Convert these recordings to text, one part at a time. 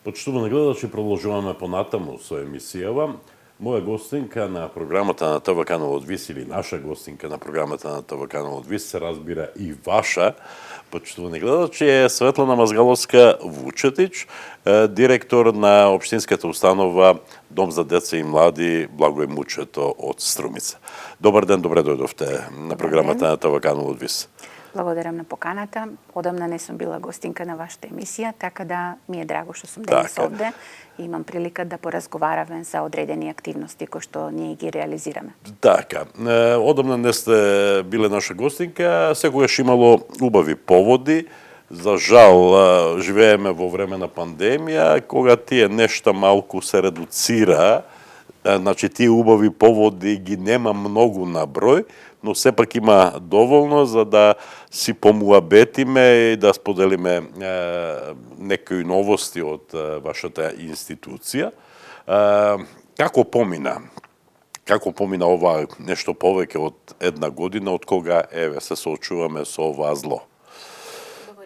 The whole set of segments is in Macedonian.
Почитувани гледачи, продолжуваме понатаму со емисијава. Моја гостинка на програмата на ТВ Канал од Вис или наша гостинка на програмата на ТВ Канал од Вис, се разбира и ваша, почитувани гледачи, е Светлана Мазгаловска-Вучетич, директор на општинската установа Дом за деца и млади Благој Мучето од Струмица. Добар ден, добре дојдовте на програмата на ТВ Канал од Вис. Благодарам на поканата. Одамна не сум била гостинка на вашата емисија, така да ми е драго што сум денес овде и имам прилика да поразговаравам за одредени активности кои што ние ги реализираме. Така, одамна не сте биле наша гостинка, секогаш имало убави поводи. За жал, живееме во време на пандемија, кога тие нешта малку се редуцира, значи тие убави поводи ги нема многу на број, но сепак има доволно за да си помуабетиме и да споделиме некои новости од вашата институција. Како помина? Како помина ова нешто повеќе од една година, од кога се соочуваме со оваа зло?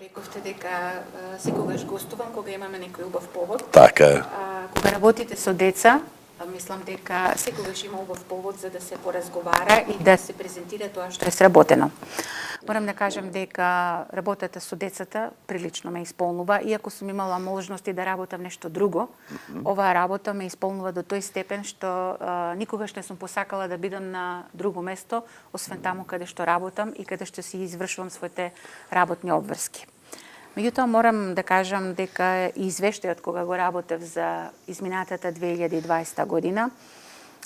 Рековте дека секогаш гостувам кога имаме некој убав повод. Така е. Кога работите со деца, мислам дека секогаш има убав повод за да се поразговара и да се презентира тоа што е сработено. Морам да кажам дека работата со децата прилично ме исполнува, иако сум имала можности да работам нешто друго. Оваа работа ме исполнува до тој степен што никогаш не сум посакала да бидам на друго место, освен таму каде што работам и каде што си извршувам своите работни обврски. Меѓутоа, морам да кажам дека и извештајот кога го работев за изминатата 2020 година,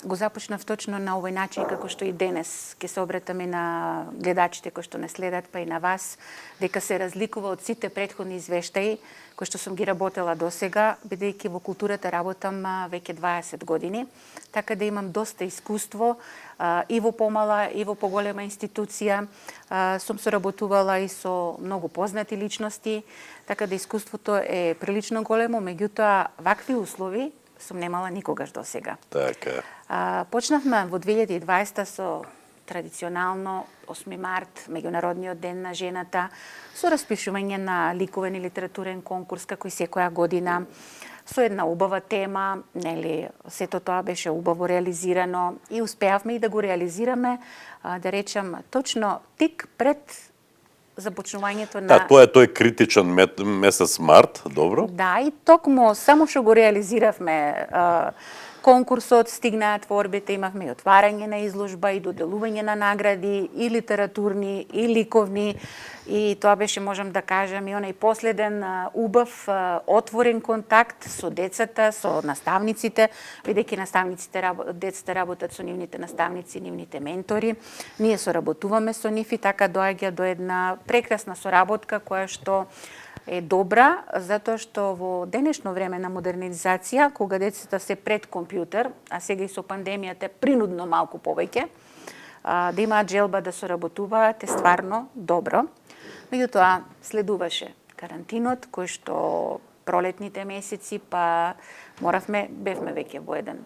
го започнав точно на овој начин како што и денес ќе се обратаме на гледачите кои што не следат, па и на вас, дека се разликува од сите претходни извештаи кои што сум ги работела досега, бидејќи во културата работам веќе 20 години, така да имам доста искуство и во помала и во поголема институција. Сум соработувала и со многу познати личности, така да искуството е прилично големо, меѓутоа вакви услови сум немала никогаш досега. Така. Почнавме во 2020 со традиционално 8 март, меѓународниот ден на жената, со распишување на ликовен и литературен конкурс како и секоја година, со една убава тема, нели, сето тоа беше убаво реализирано и успеавме и да го реализираме, да речам, точно тик пред започнувањето на... Да, тоа е тој критичен месец март, добро? Да, и токму само што го реализиравме конкурсот, стигнаа творбите, имавме и отварање на изложба и доделување на награди и литературни и ликовни, и тоа беше, можам да кажам, и онај последен убав отворен контакт со децата, со наставниците, бидејќи наставниците, децата работат со нивните наставници, нивните ментори. Ние соработуваме со нив и така доаѓа до една прекрасна соработка која што е добра, затоа што во денешно време на модернизација, кога децата се пред компјутер, а сега и со пандемијата принудно малку повеќе, да имаат желба да соработуваат е стварно добро. Меѓутоа, следуваше карантинот, кој што пролетните месеци, па бевме веќе во еден,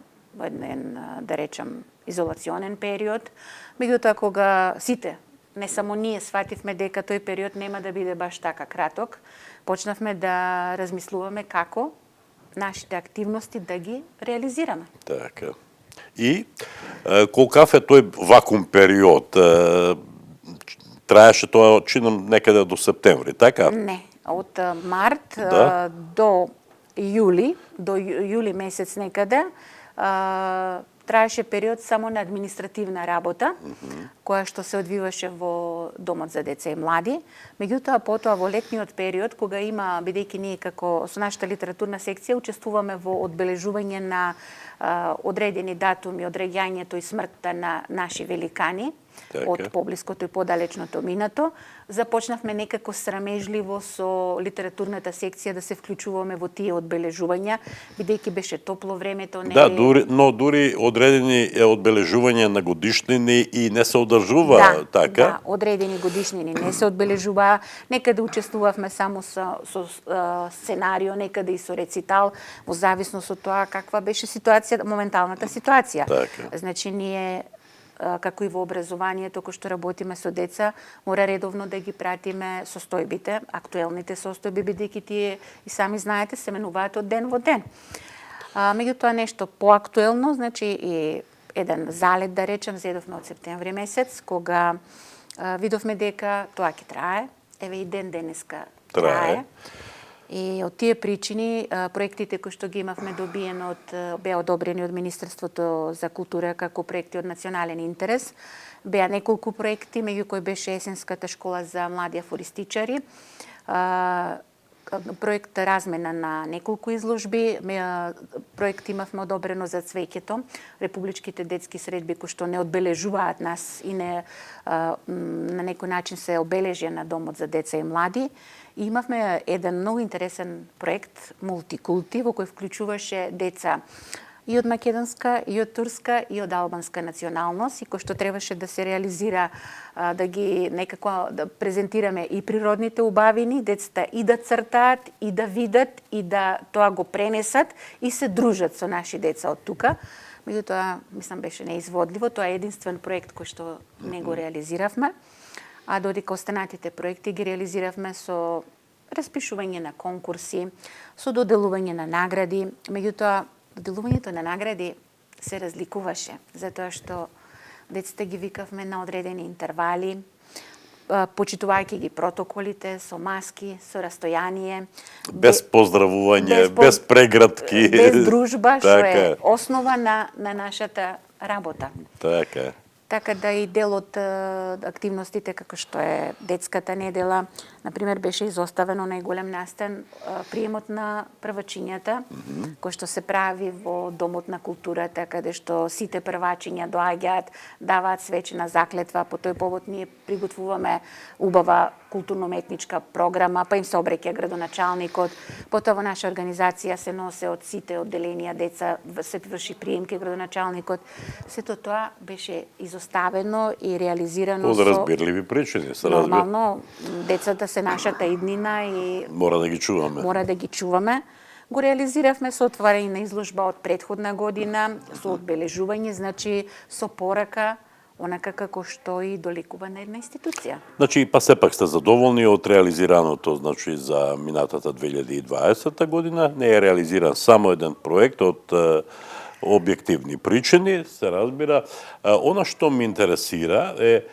да речам, изолационен период. Меѓутоа, кога сите, не само ние, свативме дека тој период нема да биде баш така краток, почнавме да размислуваме како нашите активности да ги реализираме. Така. И колкав е тој вакуум период? Траеше тоа, чинам, некаде до септември, така? Не, од март до јули месец некаде, траеше период само на административна работа, која што се одвиваше во Домот за деца и млади. Меѓутоа, потоа во летниот период, кога има, бидејќи ние како со нашата литературна секција учествуваме во одбележување на одредени датуми, одреѓањето и смртта на наши великани, од поблиското и подалечното минато, започнавме некако срамежливо со литературната секција да се вклучуваме во тие одбележувања, бидејќи беше топло времето. Да, но дури одредени одбележувања на годишнини и не се одржува, така? Да, одредени годишнини не се одбележуваа, некаде учествувавме само со сценарио, некаде и со рецитал, во зависност од тоа каква беше ситуација, моменталната ситуација. Така. Значи, ние како и во образованието, кој што работиме со деца, мора редовно да ги пратиме состојбите, актуелните состојби, бидејќи тие и сами знаете се менуваат од ден во ден. Меѓутоа нешто поактуелно, значи и еден залет, да речем, зедовме од септември месец, кога видовме дека тоа ќе трае, еве и денеска трае. И од тие причини проектите кои што ги имавме добиено беа одобрени од Министерството за култура како проекти од национален интерес. Беа неколку проекти, меѓу кои беше есенската школа за млади афористичари, проект размена на неколку изложби, проект имавме одобрено за цвеќето, републичките детски средби кои што не одбележуваат нас и не на некој начин се обележија на домот за деца и млади. И имавме еден многу интересен проект Мултикулти во кој вклучуваше деца и од македонска, и од турска, и од албанска националност, и кој што требаше да се реализира, да ги некако да презентираме и природните убавини, децата и да цртаат, и да видат, и да тоа го пренесат, и се дружат со наши деца од тука. Меѓутоа, мислам, беше неизводливо. Тоа е единствен проект кој што не го реализиравме, а додека останатите проекти ги реализиравме со распишување на конкурси, со доделување на награди. Меѓутоа, доделувањето на награди се разликуваше, затоа што децата ги викавме на одредени интервали, почитувајќи ги протоколите, со маски, со растојание. Без поздравување, без прегратки. Без дружба, што е основа на нашата работа. Така. Така да и дел од активностите како што е детската недела, например, беше изоставено најголем настан приемот на првачињата, кој што се прави во Домот на културата, каде што сите првачиња доаѓаат, даваат свечена заклетва, по тој повод ние приготвуваме убава културно-уметничка програма, па им се обреќа градоначалникот, потоа во наша организација се носе од сите одделенија деца, се врши приемки градоначалникот. Сето тоа беше изоставено и реализирано со разбирливи причини, се разбира. Нормално, децата се нашата иднина и мора да ги чуваме. Мора да ги чуваме. Го реализиравме со отварање на изложба од претходна година, со одбележување, значи со порака, онака како што и доликува на една институција. Значи, па сепак сте задоволни од реализираното, значи, за минатата 2020 година. Не е реализиран само еден проект од објективни причини, се разбира. Она што ме интересира е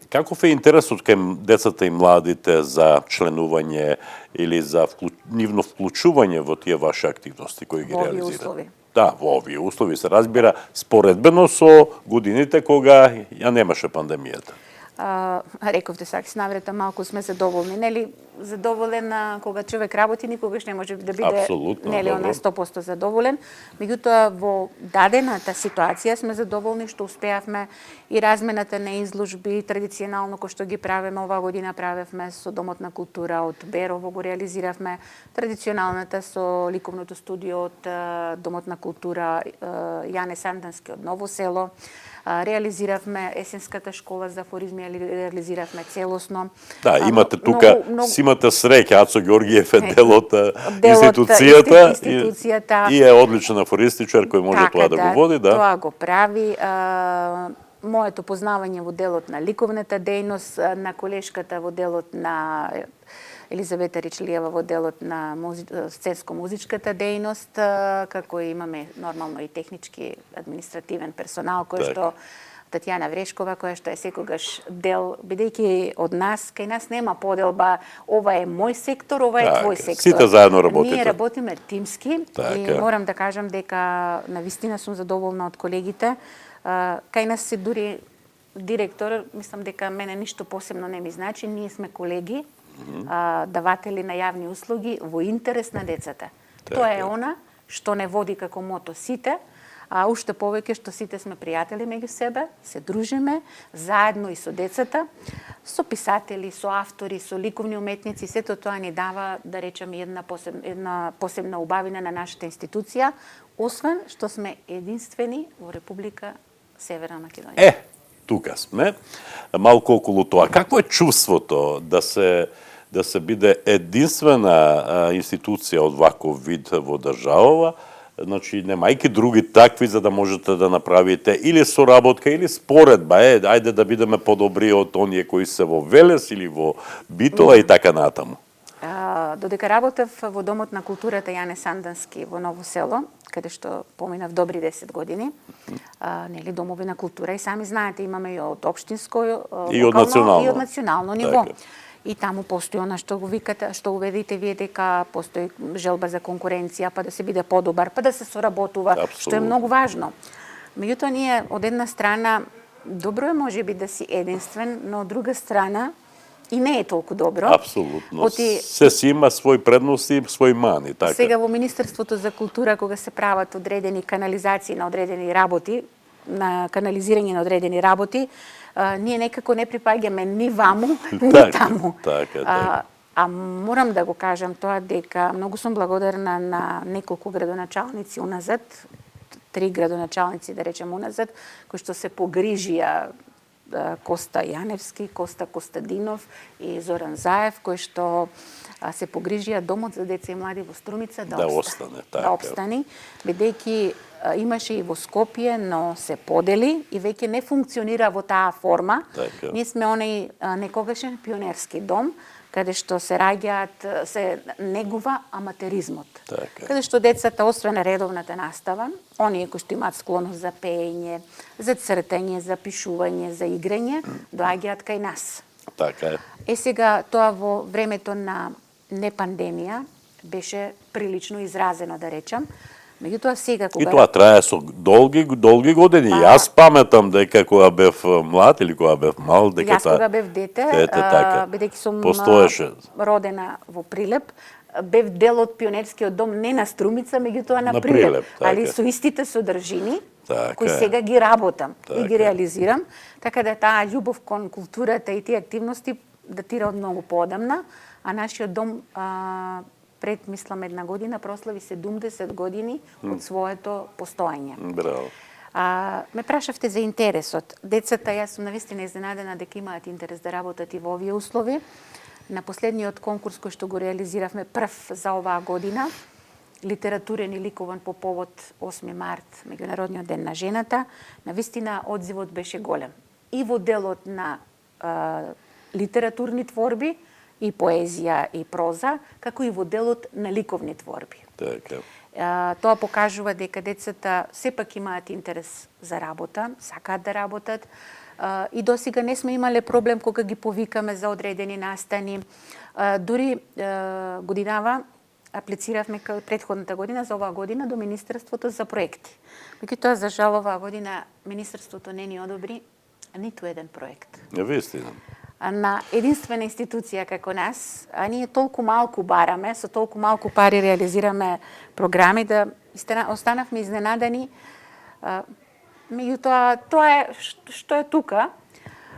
каков е интересот кај децата и младите за членување или за нивно вклучување во тие ваши активности кои ги реализирате? Да, во овие услови се разбира, споредбено со годините кога ја немаше пандемијата. Рековте сакси наврета, малку сме задоволни, нели? Задоволен кога човек работи, никогаш не може да биде нели на 100% задоволен. Меѓутоа во дадената ситуација сме задоволни што успеавме и размената на изложби традиционално кој што ги правиме оваа година правевме со Домот на култура од Берово, го реализиравме традиционалната со ликовното студио од Домот на култура Јане Сандански од Ново село. Реализиравме есенската школа за афоризми, реализиравме целосно. Да, имате тука, си имате среќа, Ацо Ѓоргиев е дел од институцијата и е одличен афористичар кој може тоа да го води, да. Тоа го прави. Моето познавање во делот на ликовната дејност, на колешката во делот на Елизавета Ричлиева во делот на сценско-музичката дејност, како имаме нормално и технички административен персонал, кој што Татјана Врешкова, која што е секогаш дел, бидејќи од нас, кај нас нема поделба, ова е мој сектор, ова е твој сектор. Сите заедно работите. Ние работиме тимски и морам да кажам дека навистина сум задоволна од колегите. Кај нас се дури директор, мислам дека мене ништо посебно не ми значи, ние сме колеги, даватели на јавни услуги во интерес на децата. Тоа е она што не води како мото сите, а уште повеќе што сите сме пријатели меѓу себе, се дружиме заедно и со децата, со писатели, со автори, со ликовни уметници, сето тоа ни дава, да речеме, една посебна убавина на нашата институција, освен што сме единствени во Република Северна Македонија. Тука сме. Малку околу тоа. Какво е чувството да се биде единствена институција од ваков вид во државава, значи немајки други такви за да можете да направите или соработка или споредба, ајде да бидеме подобри од оние кои се во Велес или во Битола и така натаму. Додека работев во Домот на културата Јане Сандански во Ново село, каде што поминав добри 10 години, нели домови на култура и сами знаете имаме и од општинско и од национално, и од национално ниво. Така. И таму постои она што го викате, што уведите вие дека постои желба за конкуренција, па да се биде подобар, па да се соработува, што е многу важно. Меѓутоа ние од една страна добро е можеби да си единствен, но од друга страна и не е толку добро. Апсолутно. Се си има своји предности и своји мани, така. Сега во Министерството за култура кога се прават одредени канализации на одредени работи, на канализирање на одредени работи, ние некако не припаѓаме ни ваму, ни таму. Така. А морам да го кажам тоа дека многу сум благодарна на неколку градоначалници уназад, 3 градоначалници да речем уназад, кои што се погрижија, Коста Јаневски, Коста Костадинов и Зоран Заев, кои што се погрижија домот за деца и млади во Струмица да остане, да обстани, бидејќи имаше и во Скопје, но се подели и веќе не функционира во таа форма. Така. Ние сме онај некогашен пионерски дом, каде што се раѓаат, се негува аматеризмот. Така. Каде што децата, освен редовната настава, оние кои што имаат склоност за пеење, за цртање, за пишување, за играње, доаѓаат кај нас. Така е. Сега тоа во времето на непандемија беше прилично изразено, да речам. Меѓутоа сега кога И тоа трае со долги години. Јас паметам дека кога бев млад или кога бев мал, дека јас кога бев дете, бидејќи сум родена во Прилеп, бев дел од пионерскиот дом не на Струмица, меѓутоа на Прилеп, али со истите содржини кои сега ги работам и ги реализирам, така да таа љубов кон културата и тие активности датира од многу поодамна, а нашиот дом пред, мислам, една година прослави 70 години од своето постоење. Браво. Ме прашавте за интересот. Децата, јас сум навистина изненадена дека имаат интерес да работат и во овие услови. На последниот конкурс кој што го реализиравме прв за оваа година, литературен и ликован по повод 8 март, Меѓународниот ден на жената, навистина одзивот беше голем. И во делот на литературни творби, и поезија и проза, како и во делот на ликовни творби. Така. Тоа покажува дека децата сепак имаат интерес за работа, сакаат да работат, и досега не сме имале проблем кога ги повикаме за одредени настани. Дури годинава аплициравме претходната година за оваа година до Министерството за проекти. Меѓутоа, за жал, оваа година Министерството не ни одобри ниту еден проект. Вистина. На единствена институција како нас, а ние толку малку бараме, со толку малку пари реализираме програми, да останавме изненадани. Меѓутоа, тоа е што е тука,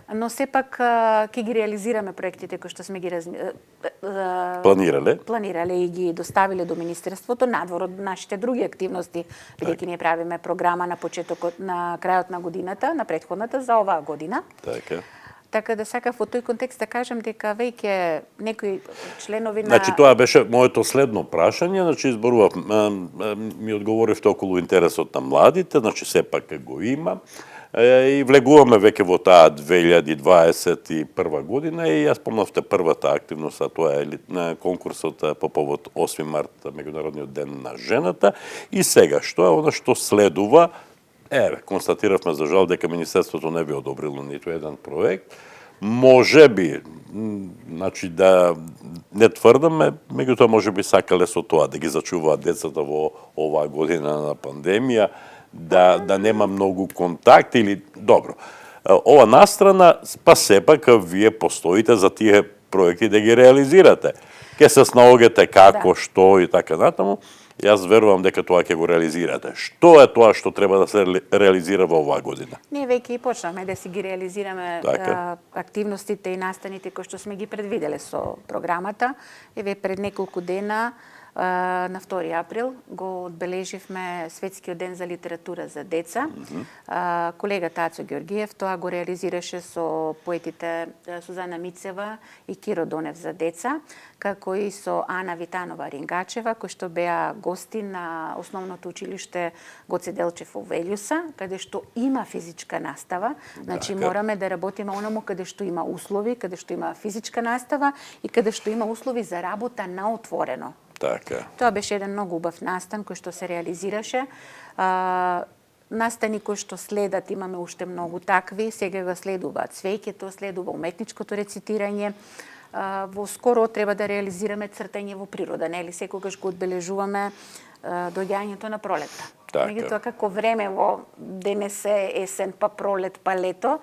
но сепак ќе ги реализираме проектите кои што сме ги планирале и ги доставиле до Министерството, надвор од нашите други активности, бидејќи ние правиме програма на почетокот, на крајот на годината, на претходната за оваа година. Така да сакав во тој контекст да кажам дека веќе некои членови на... Значи, тоа беше моето следно прашање, значи изборував, ми одговоривте околу интересот на младите, значи сепак го има, и влегуваме веќе во таа 2021 година и јас спомнавте првата активност, а тоа е на конкурсот по повод 8 март, Меѓународниот ден на жената, и сега, што е она што следува? Констатиравме за жал дека Министерството не би одобрило ниту еден проект. Може би, значи да не тврдаме, меѓутоа може би сакале со тоа да ги зачуваат децата во оваа година на пандемија, да нема многу контакт или добро. Ова настрана, па сепак вие постоите за тие проекти да ги реализирате. Ке се снаогете како, што и така натаму. Јас верувам дека тоа ќе го реализирате. Што е тоа што треба да се реализира во оваа година? Ние веќе и почнавме да си ги реализираме активностите и настаните кои што сме ги предвиделе со програмата. Еве пред неколку дена На 2 април го одбележивме Светскиот ден за литература за деца. Колегата Ацо Георгиев тоа го реализираше со поетите Сузана Мицева и Киро Донев за деца, како и со Ана Витанова Рингачева, кои што беа гости на основното училиште Гоце Делчев во Велјуса, каде што има физичка настава. Значи мораме да работиме онаму каде што има услови, каде што има физичка настава и каде што има услови за работа на отворено. Така. Тоа беше еден многу убав настан кој што се реализираше. Настани кои што следат, имаме уште многу такви, сега го следуваат цвеќето, следува уметничкото рецитирање. Во скоро треба да реализираме цртање во природа, нели секогаш го одбележуваме доаѓањето на пролетта. Меѓутоа како време во денес е есен, па пролет, па лето,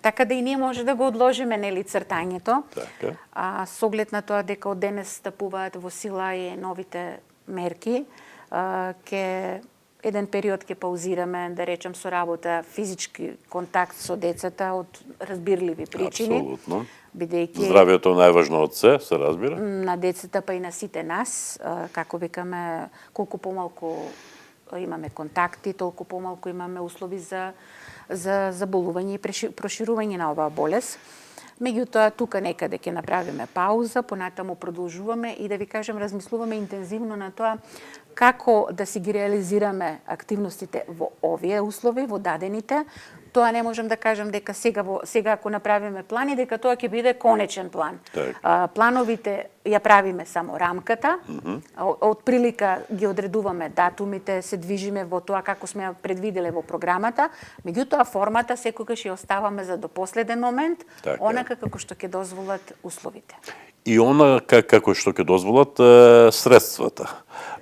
така да и ние може да го одложиме нели цртањето. Така. А со оглед на тоа дека од денес стапуваат во сила и новите мерки, еден период ќе паузираме, да речем, со работа, физички контакт со децата од разбирливи причини. Апсолутно. Бидејќи Здравието најважно од се разбира. На децата па и на сите нас, како викаме, колку помалку имаме контакти, толку помалку имаме услови за заболување и проширување на оваа болест. Меѓутоа, тука некаде ќе направиме пауза, понатаму продолжуваме и да ви кажем, размислуваме интензивно на тоа како да си ги реализираме активностите во овие услови, во дадените. Тоа не можам да кажам дека сега ако направиме плани, дека тоа ќе биде конечен план. Плановите ја правиме само рамката, од прилика ги одредуваме датумите, се движиме во тоа како сме ја предвиделе во програмата, меѓутоа формата секогаш ја оставаме за до последен момент, онака како што ќе дозволат условите. И онака како што ќе дозволат средствата.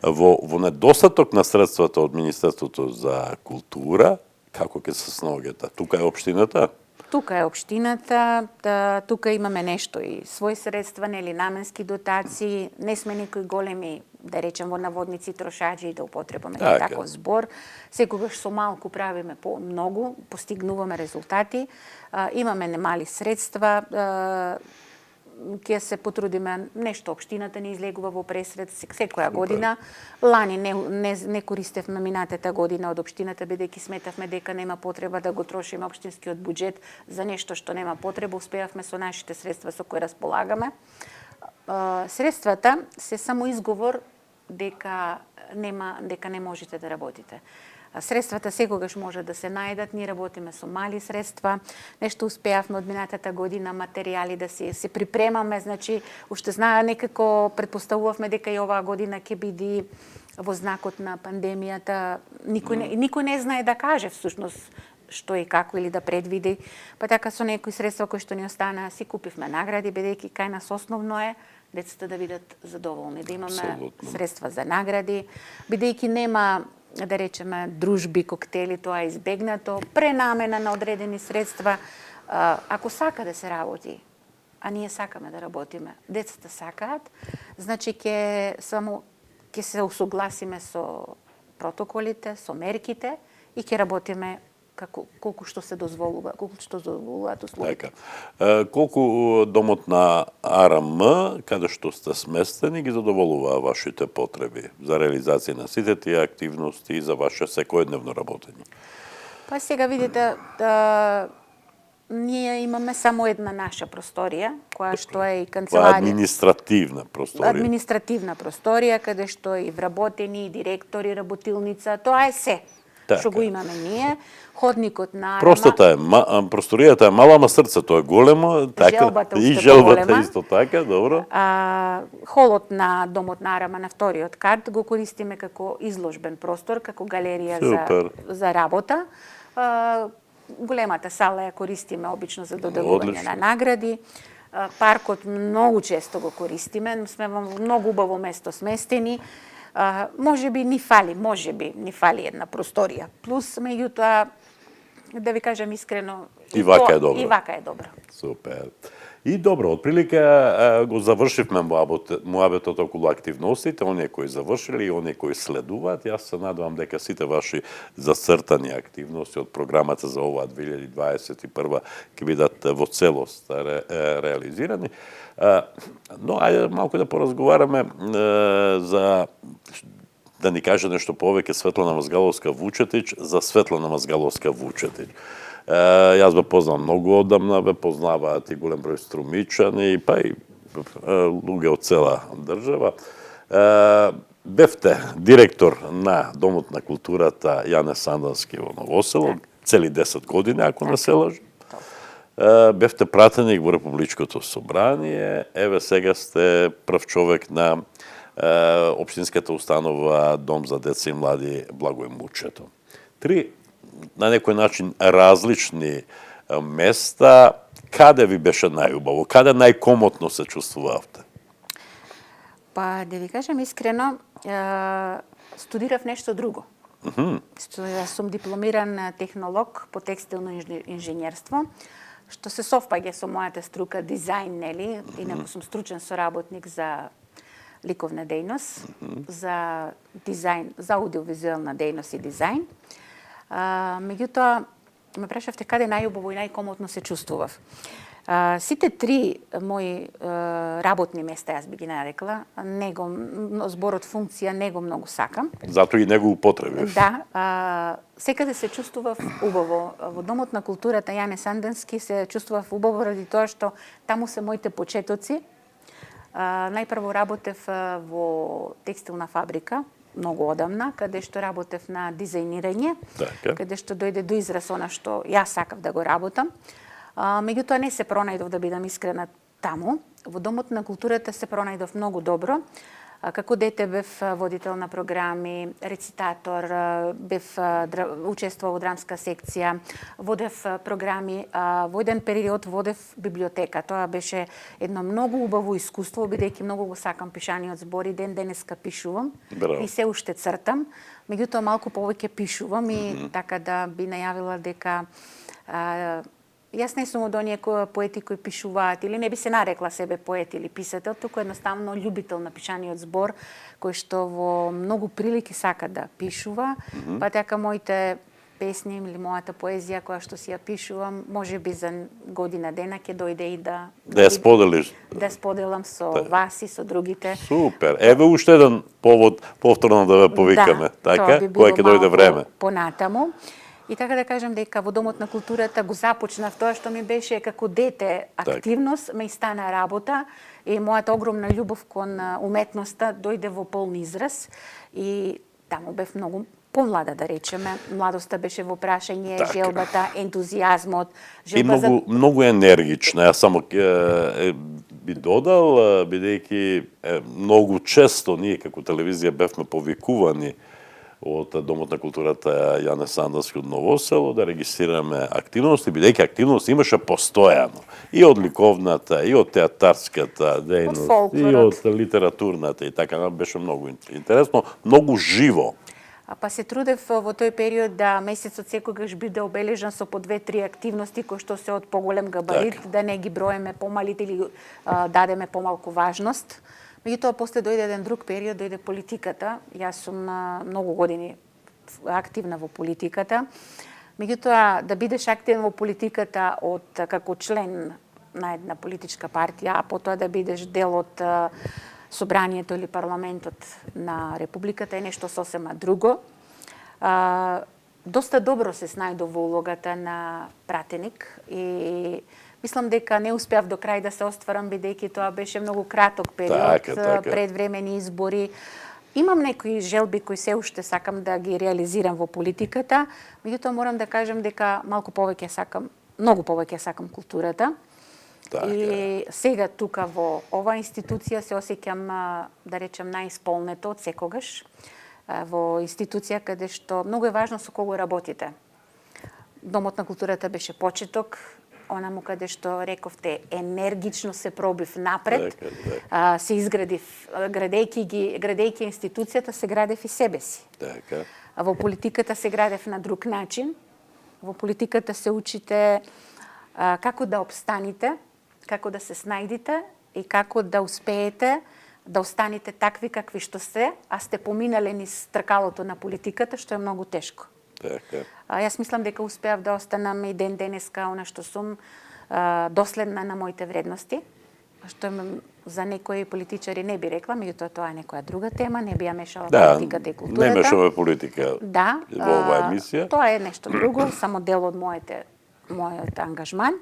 Во недостаток на средствата од Министерството за култура, како ќе се сногете? Тука е општината? Тука е општината, тука имаме нешто и своји средства, нели наменски дотации, не сме никои големи, да речем во наводници трошаџи да употребаме таков збор. Секогаш со малку правиме по многу, постигнуваме резултати, имаме немали средства, ќе се потрудиме, нешто општината не излегува во пресред секоја година. Лани не користевме минатата година од општината, бидејќи сметавме дека нема потреба да го трошиме општинскиот буџет за нешто што нема потреба, успеавме со нашите средства со кои располагаме. Средствата се само изговор дека не можете да работите. Средствата секогаш може да се најдат, ние работиме со мали средства, нешто успеавме од минатата година материјали да се припремаме, значи уште некако предпоставувавме дека и оваа година ќе биде во знакот на пандемијата. Никој не знае да каже всушност што и како или да предвиди. Па така со некои средства кои што ни останаа си купивме награди, бидејќи кај нас основно е децата да бидат задоволни, да имаме средства за награди, бидејќи нема, да речеме, дружби, коктели, тоа е избегнато, пренамена на одредени средства. Ако сака да се работи, а ние сакаме да работиме, децата сакаат, значи ќе се усогласиме со протоколите, со мерките и ќе работиме колку што се дозволува, колку што дозволуваат условите. Колку домот на АРМ, каде што сте сместени, ги задоволува вашите потреби за реализација на сите тие активности и за ваше секојдневно работење? Па сега видите, ние имаме само една наша просторија, која што е и канцеларија. Административна просторија. Административна просторија, каде што и вработени, и директори, работилница, тоа е се. Што го имаме ние, ходникот на АРМ. Просторијата е мала, ама срцето е големо, така, и желбата исто така, добро. Холот на домот на АРМ на вториот кат го користиме како изложбен простор, како галерија за работа. Големата сала ја користиме обично за доделување на награди. Паркот многу често го користиме, сме во многу убаво место сместени. Може би ни фали една просторија. Плюс, меѓутоа, да ви кажам искрено, и вака е добро. И вака е добро. Супер. И добро, отприлика го завршивме муабетот околу активностите, оние кои завршили и оние кои следуваат. Јас се надевам дека сите ваши зацртани активности од програмата за оваа 2021 ќе бидат во целост реализирани. Но ајде малку да поразговараме за да ни каже нешто повеќе Светлана Мазгаловска-Вучетич за Светлана Мазгаловска-Вучетич. Јас бе познавам многу одамна, бе познаваат и голем број струмичани, па и луѓе од цела држава. Бевте директор на Домот на културата Јане Сандански во Новосело, цели 10 години, ако не се лажам. Бевте пратеник во Републичкото собрание, еве сега сте прв човек на општинската установа Дом за деца и млади Благој Мучето. Три на некој начин различни места, каде ви беше најубаво, каде најкомотно се чувствувавте? Па, да ви кажам искрено, студирав нешто друго. Јас сум дипломиран технолог по текстилно инженерство, што се совпаѓа со мојата струка дизајн, нели? Инаку сум стручен соработник за ликовна дејност, за дизајн, за аудиовизуелна дејност и дизајн. Меѓутоа, ме прашавте каде најубаво и најкомотно се чувствував. Сите три мои работни места, јас би ги нарекла, зборот функција не го многу сакам. Зато и не го употребив. Да, секаде се чувствував убаво. Во Домот на културата Јане Сандански се чувствував убаво ради тоа што таму се моите почетоци. Најпрво работев во текстилна фабрика, многу одамна, каде што работев на дизајнирање, каде што дојде до израз она што јас сакав да го работам. Меѓутоа не се пронајдов, да бидам искрена, таму. Во Домот на културата се пронајдов многу добро. Како дете бев водител на програми, рецитатор, бев учествувал во драмска секција, водев програми, во еден период водев библиотека. Тоа беше едно многу убаво искуство, бидејќи многу го сакам пишаниот збор и ден денеска пишувам. И се уште цртам, меѓутоа малку повеќе пишувам и така да би најавила дека јас не сум од оние поети кои пишуваат, или не би се нарекла себе поет или писател, туку едноставно љубител на пишаниот збор, кој што во многу прилики сака да пишува, па така моите песни или мојата поезија која што си ја пишувам, може би за година дена ќе дојде и да ја споделиш. Да споделам со вас и со другите. Супер. Еве уште еден повод повторно да ве повикаме, така, кој ќе дојде време. Понатаму. И така да кажам дека во Домот на културата го започнав тоа што ми беше како дете активност, ме и стана работа и мојата огромна љубов кон уметноста дојде во полн израз и таму бев многу помлада, да речеме. Младоста беше во прашање, желбата, ентузијазмот. И многу енергична. Јас само би додал, бидејќи многу често ние како телевизија бевме повикувани од Домот на културата Јане Сандански од Новосело да регистрираме активности, бидејќи активност имаше постојано. И од ликовната, и од театарската дејност, и од литературната, и така беше многу интересно, многу живо. Па се трудев во тој период да месецот секогаш биде обележан со по 2-3 активности кои што се од поголем габарит, да не ги броеме помалите или дадеме помалку важност. Меѓутоа, после дојде еден друг период, дојде политиката. Јас сум многу години активна во политиката. Меѓутоа, да бидеш активен во политиката како член на една политичка партија, а потоа да бидеш дел од собранието или парламентот на Републиката е нешто сосема друго. Доста добро се снајдов во улогата на пратеник и мислам дека не успеав до крај да се остварам, бидејќи тоа беше многу краток период, предвремени избори. Имам некои желби кои се уште сакам да ги реализирам во политиката, меѓутоа морам да кажам дека малку повеќе сакам, многу повеќе сакам културата. И сега тука во оваа институција се осеќам, да речем, најисполнето од секогаш. Во институција каде што многу е важно со кого работите. Домот на културата беше почеток, онаму каде што рековте енергично се пробив напред, се изградив, градејќи институцијата, се градев и себе си. Во политиката се градев на друг начин. Во политиката се учите како да обстаните, како да се снајдите и како да успеете да останете такви какви што се, а сте поминале низ тркалото на политиката, што е многу тешко. Така. Јас мислам дека успеав да останам и ден денеска она што сум, доследна на моите вредности, што за некои политичари не би рекла, меѓутоа тоа е некоја друга тема, не би ја мешала политиката и културата. Не мешаме политика во оваа емисија. Тоа е нешто друго, само дел од мојот ангажман.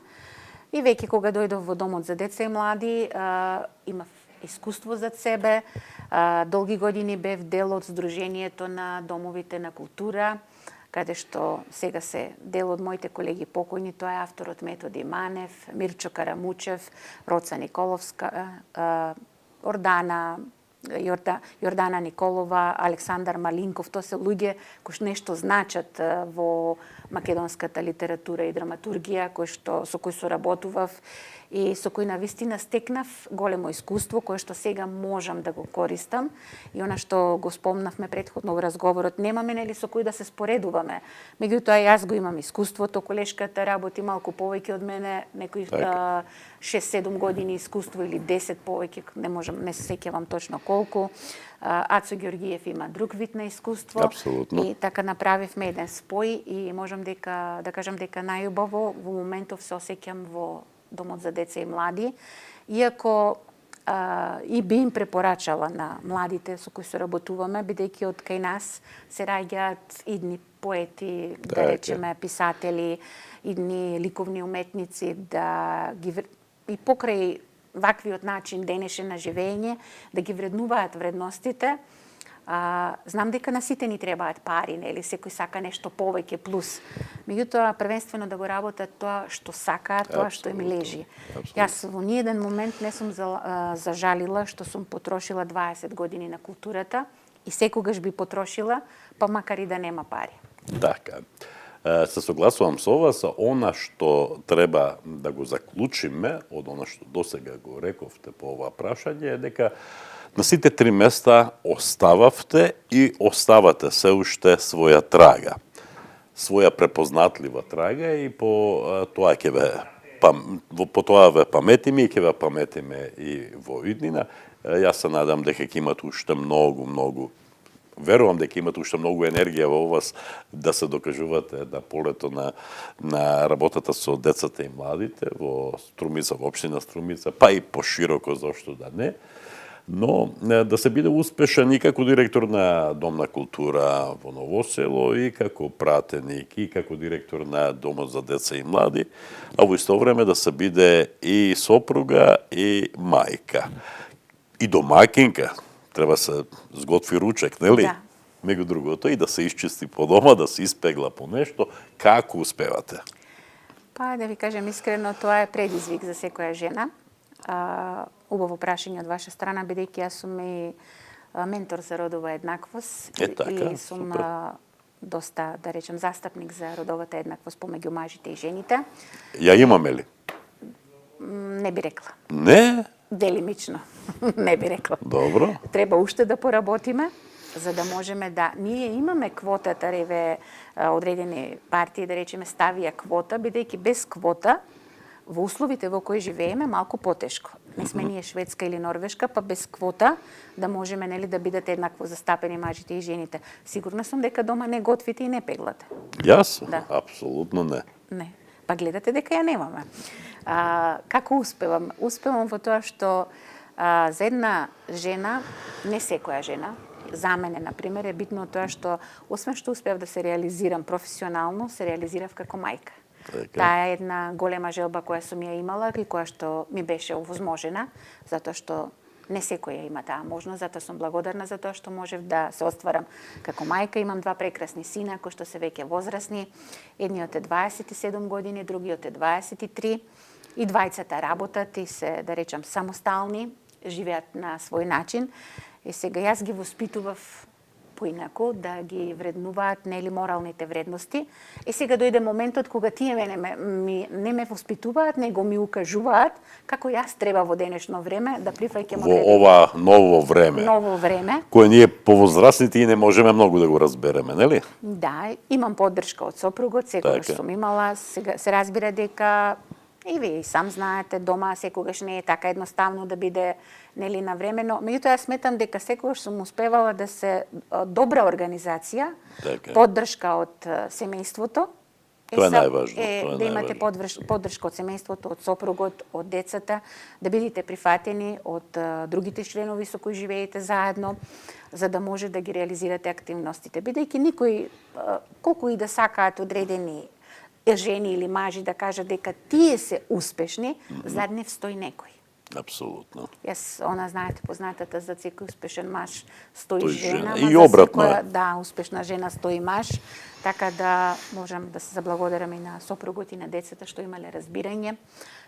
И веќе кога дојдов во домот за деца и млади, имав искуство зад себе. Долги години бев дел од Сдруженијето на домовите на култура, каде што сега се дел од моите колеги покојни, тоа е авторот Методи Манев, Мирчо Карамучев, Роца Николовска, Јордана Николова, Александар Малинков. Тоа се луѓе кои нешто значат во македонската литература и драматургија, со кои соработував и со кои навистина стекнав големо искуство, кое што сега можам да го користам. И она што го спомнавме претходно во разговорот, немаме нели со кои да се споредуваме. Меѓутоа јас го имам искуството, колешката работи малку повеќе од мене, некои 6-7 години искуство или 10 повеќе, не се сеќавам точно колку. Ацо Ѓоргиев има друг вид на искуство. Апсолутно. И така направивме еден спој и можам да кажам дека најубаво во моментов се осеќам во Домот за деца и млади, иако и би им препорачала на младите со кои соработуваме, бидејќи од кај нас се раѓаат идни поети, да речеме писатели, идни ликовни уметници, и покрај ваквиот начин денешен на живење, да ги вреднуваат вредностите. Знам дека на сите ни требаат пари, нели, секој сака нешто повеќе плюс. Меѓутоа, првенствено да го работат тоа што сакаат, тоа што им лежи. Јас во ниеден момент не сум зажалила што сум потрошила 20 години на културата и секогаш би потрошила, па макар и да нема пари. Така. Се согласувам со вас, она што треба да го заклучиме од она што досега го рековте по ова прашање е дека на сите три места остававте и оставате се уште своја трага. Своја препознатлива трага и по тоа ќе ве паметиме и ќе ве паметиме и во иднина. Јас се надам дека ќе имате уште многу, верувам дека имате уште многу енергија во вас да се докажувате на полето на работата со децата и младите во Струмица, во општина Струмица, па и пошироко, зошто да не. Но да се биде успешен и како директор на Дом на култура во Ново село, и како пратеник, и како директор на Домот за деца и млади, а во исто време да се биде и сопруга и мајка. И домакинка, треба се сготви ручек, нели? Да. Меѓу другото, и да се исчисти по дома, да се испегла по нешто. Како успевате? Па, да ви кажем искрено, тоа е предизвик за секоја жена. Убаво прашање од ваша страна, бидејќи јас сум и ментор за родова еднаквост и сум доста, да речем, застапник за родовата еднаквост помеѓу мажите и жените. Ја имаме ли? Не би рекла. Не? Делимично. Не би рекла. Добро. Треба уште да поработиме, за да можеме да... Ние имаме квотата, реве, одредени партии, да речеме, ставија квота, бидејќи без квота во условите во кои живееме малку потешко. Не сме ние Шведска или Норвешка, па без квота да можеме, нели, да бидат еднакво застапени мажите и жените. Сигурна сум дека дома не готвите и не пеглате. Јас? Да. Апсолутно не. Не. Па гледате дека ја немаме. Како успевам? Успевам во тоа што за една жена, не секоја жена, за мене, например, е битно тоа што, освен што успеав да се реализирам професионално, се реализирав како мајка. Таа е една голема желба која сум ја имала и која што ми беше овозможена, затоа што не секој има таа можност, затоа сум благодарна за тоа што можев да се остварам како мајка. Имам два прекрасни сина кои што се веќе возрастни. Едниот е 27 години, другиот е 23. И двајцата работат и се, да речам, самостални, живеат на свој начин. И сега јас ги воспитував поинаку, да ги вреднуваат, нели, моралните вредности. И сега дојде моментот кога тие не ме воспитуваат, него ми укажуваат како јас треба во денешно време да прифаќам во ова ново време. Ново време. Кое ние повозрастните и не можеме многу да го разбереме, нели? Да, имам поддршка од сопругот, секогаш сум имала. Сега се разбира дека И вие и сам знаете, дома секогаш не е така едноставно да биде нели навремено. Меѓутоа јас сметам дека секогаш сум успевала да се добра организација, Така. поддршка од семејството. Тоа е најважно, тоа е да имате најважно. поддршка од семејството, од сопругот, од децата, да бидете прифатени од другите членови со кои живеете заедно, за да може да ги реализирате активностите. Бидејќи никој, колку и да сакаат одредени жени или мажи да кажат дека тие се успешни, зад нив стои некој. Апсолутно. Јас, знаете, познатата за секој успешен маж стои Тој жена, жена. И за обратно секоја, е. да, успешна жена стои маж, така да можам да се заблагодарам и на сопругот и на децата што имале разбирање.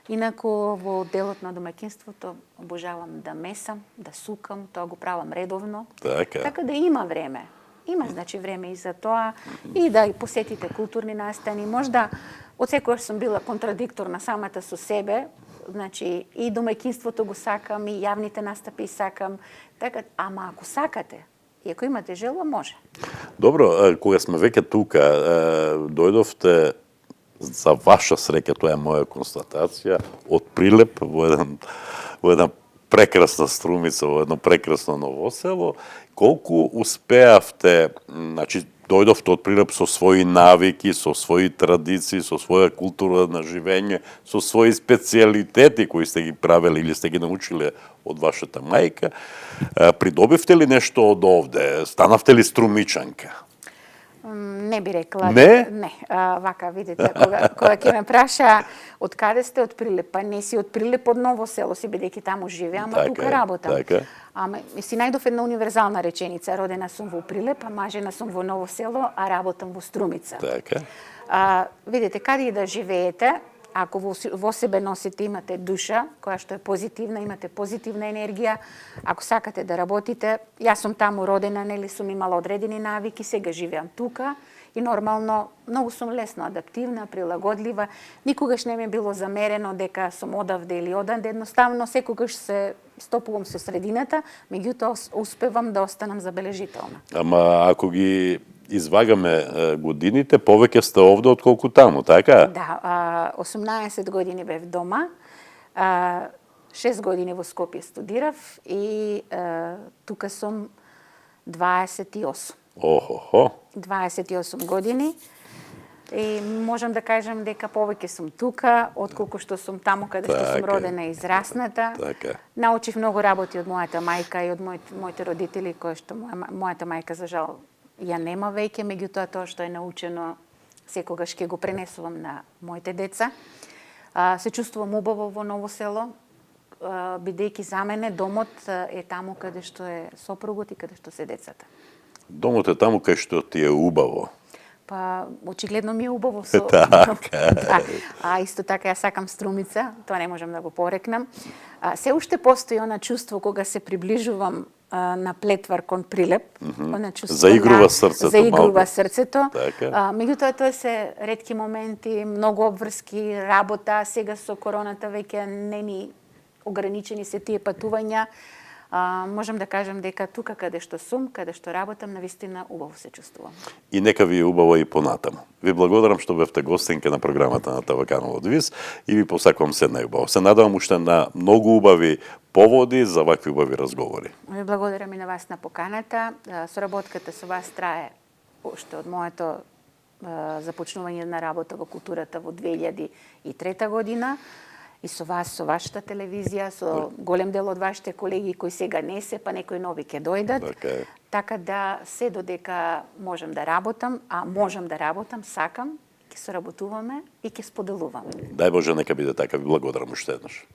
Инаку во делот на домаќинството обожавам да месам, да сукам, тоа го правам редовно. Така да има време. Има, значи, време и за тоа, и да посетите културни настани. Можда, од секојаш сум била контрадикторна самата со себе, значи, и домаќинството го сакам, и јавните настапи сакам, така, ама ако сакате, и ако имате желба, може. Добро, кога сме веќе тука, дојдовте, за ваша среќа, тоа е моја констатација, од Прилеп во една прекрасна Струмица, во едно прекрасно ново село. Колку успеавте, значи, дојдовте од Прилеп со своји навики, со своји традиции, со своја култура на живење, со своји специјалитети кои сте ги правели или сте ги научиле од вашата мајка. Придобивте ли нешто од овде? Станавте ли струмичанка? Не би рекла. Не? Не. Вака, видите, кога ќе ме праша од каде сте, од Прилеп, па не си од Прилеп, од Ново село си, бидејќи таму живеам, ама тука работам. Така. Ама си најдов една универзална реченица, родена сум во Прилеп, ама жена сум во Ново село, а работам во Струмица. Така. Видите, каде и да живеете, ако во себе носите, имате душа, која што е позитивна, имате позитивна енергија, ако сакате да работите, јас сум таму родена, нели сум имала одредени навики, сега живеам тука и нормално многу сум лесно адаптивна, прилагодлива, никогаш не ми е било замерено дека сум одавде или оданде, едноставно секогаш се стопувам со средината, меѓутоа успевам да останам забележителна. Ама ако ги извагаме годините, повеќе сте овде отколку таму, така? Да, 18 години бев дома, 6 години во Скопје студирав и тука сум 28. Охо. 28 години. И можам да кажам дека повеќе сум тука, отколку што сум таму каде што сум родена и израсната. Така. Научив многу работи од мојата мајка и од моите родители, кои што мојата мајка за жал ја нема веќе, меѓутоа тоа што е научено секогаш ќе го пренесувам на моите деца. Се чувствувам убаво во Ново село, бидејќи за мене домот е таму каде што е сопругот и каде што се децата. Домот е таму кај што ти е убаво. Па, очигледно ми е убаво со... Така. Да. Исто така, јас сакам Струмица, тоа не можам да го порекнам. Се уште постои она чувство кога се приближувам на Плетвар кон Прилеп. Заигрува срцето. Заигрува срцето. Така. Меѓутоа, тоа се ретки моменти, многу обврски, работа. Сега со короната веќе не ни ограничени се тие патувања. Можам да кажам дека тука каде што сум, каде што работам, навистина убаво се чувствувам. И нека ви е убаво и понатаму. Ви благодарам што бевте гостинка на програмата на Таваканов одвис и ви посакувам се најубаво. Се надевам уште на многу убави поводи за вакви убави разговори. Ви благодарам и на вас на поканата. Соработката со вас трае уште од моето започнување на работа во културата во 2003 година. И со вас, со вашата телевизија, со голем дел од вашите колеги кои сега не се, па некои нови ќе дојдат. Така да се додека можам да работам, а можам да работам, сакам, ќе соработуваме и ќе споделуваме. Дај Боже, нека биде така. Ви благодарам уште еднаш.